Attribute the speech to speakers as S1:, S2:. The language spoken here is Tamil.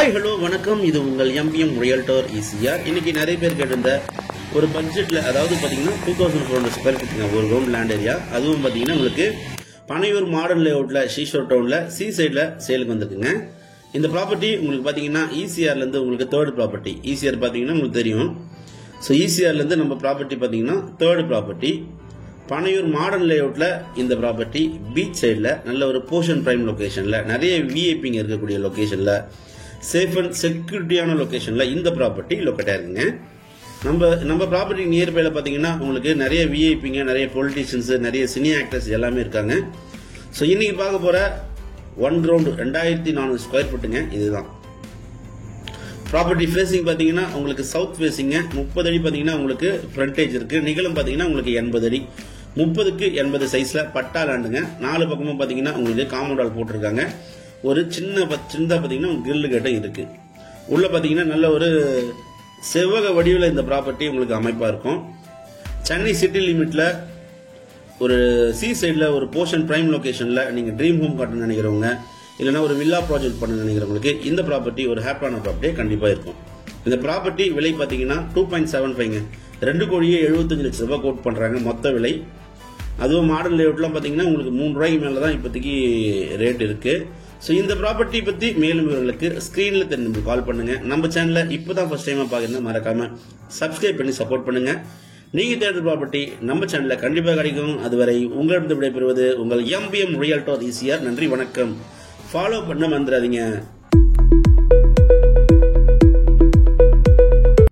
S1: ஹாய் ஹலோ வணக்கம். இது உங்கள் எம்பிஎம் ரியல்டர் ஈசிஆர். இன்னைக்கு நிறைய பேர் கேட்டிருந்த ஒரு பட்ஜெட்டில், அதாவது பார்த்தீங்கன்னா 2400 ஸ்கொயர் ஃபீட்டுங்க ஒரு கிரவுண்ட் லேண்ட் ஏரியா. அதுவும் பார்த்தீங்கன்னா உங்களுக்கு பனையூர் மாடர்ன் லேஅவுட்டில் ஷீஷோர் டவுனில் சி சைடில் சேலுக்கு வந்திருக்குங்க. இந்த ப்ராப்பர்ட்டி உங்களுக்கு பார்த்தீங்கன்னா ஈசிஆர்லேருந்து உங்களுக்கு தேர்ட் ப்ராப்பர்ட்டி. ஈசிஆர் பார்த்தீங்கன்னா உங்களுக்கு தெரியும். ஸோ ஈசிஆர்லேருந்து நம்ம ப்ராப்பர்ட்டி பார்த்தீங்கன்னா தேர்ட் ப்ராப்பர்ட்டி. பனையூர் மாடர்ன் லேஅவுட்டில் இந்த ப்ராப்பர்ட்டி பீச் சைடில் நல்ல ஒரு போர்ஷன் பிரைம் லொக்கேஷனில், நிறைய விஐபிங்க இருக்கக்கூடிய லொக்கேஷனில், சேஃப் அண்ட் செக்யூரிட்டியான லொக்கேஷனில் இந்த ப்ராப்பர்ட்டி லொக்கேட் ஆயிருக்குங்க. நம்ம ப்ராப்பர்ட்டி நியர்பைல பார்த்தீங்கன்னா உங்களுக்கு நிறைய விஐபிங்க, நிறைய பொலிட்டீஷியன்ஸ், நிறைய சினி ஆக்டர்ஸ் எல்லாமே இருக்காங்க. ஸோ இன்னைக்கு பார்க்க போகிற ஒன் கிரவுண்ட் 2400 ஸ்கொயர் ஃபீட்டுங்க. இதுதான் ப்ராப்பர்ட்டி. ஃபேசிங் பார்த்தீங்கன்னா உங்களுக்கு சவுத் ஃபேசிங்க. 30 அடி பார்த்தீங்கன்னா உங்களுக்கு ஃப்ரண்டேஜ் இருக்கு. நிகழம் பார்த்தீங்கன்னா உங்களுக்கு 80 அடி, 30க்கு 80 சைஸ்ல பட்டா லேண்டுங்க. 4 பக்கமும் பார்த்தீங்கன்னா உங்களுக்கு காம்பவுண்ட் வால் போட்டிருக்காங்க. ஒரு சின்னதா பார்த்தீங்கன்னா கிரில் கேட்டும் இருக்கு. உள்ள பார்த்தீங்கன்னா நல்ல ஒரு செவ்வக வடிவில் இந்த ப்ராப்பர்ட்டி உங்களுக்கு அமைப்பா இருக்கும். சென்னை சிட்டி லிமிட்ல ஒரு சி சைடில் ஒரு போர்ஷன் பிரைம் லொகேஷன்ல நீங்க ட்ரீம் ஹோம் கட்டணும்னு நினைக்கிறவங்க, இல்லைன்னா ஒரு வில்லா ப்ராஜெக்ட் பண்ண நினைக்கிறவங்களுக்கு இந்த ப்ராப்பர்ட்டி ஒரு ஹாப்பியான ப்ராப்பர்ட்டியே கண்டிப்பா இருக்கும். இந்த ப்ராப்பர்ட்டி விலை பார்த்தீங்கன்னா 2.75ங்க. 2,75 லட்சம் ரூபாய் கோட் பண்றாங்க மொத்த விலை. அதுவும் மாடல் லேஅவுட்லாம் பார்த்தீங்கன்னா உங்களுக்கு 3 ரூபாய்க்கு மேலே தான் இப்போதைக்கு ரேட் இருக்கு. ஸோ இந்த ப்ராப்பர்ட்டி பற்றி மேலும் இவர்களுக்கு ஸ்க்ரீனில் தெரிஞ்சு கால் பண்ணுங்க. நம்ம சேனலை இப்போ தான் ஃபர்ஸ்ட் டைமாக பார்க்குறீங்கன்னா மறக்காம சப்ஸ்கிரைப் பண்ணி சப்போர்ட் பண்ணுங்க. நீங்க தேடுற ப்ராப்பர்ட்டி நம்ம சேனல்ல கண்டிப்பாக கிடைக்கும். அதுவரை உங்களிடம் விடைபெறுவது உங்கள் எம்பிஎம் ரியல்டர் ஈசிஆர். நன்றி, வணக்கம். ஃபாலோ பண்ண மறந்துடாதீங்க.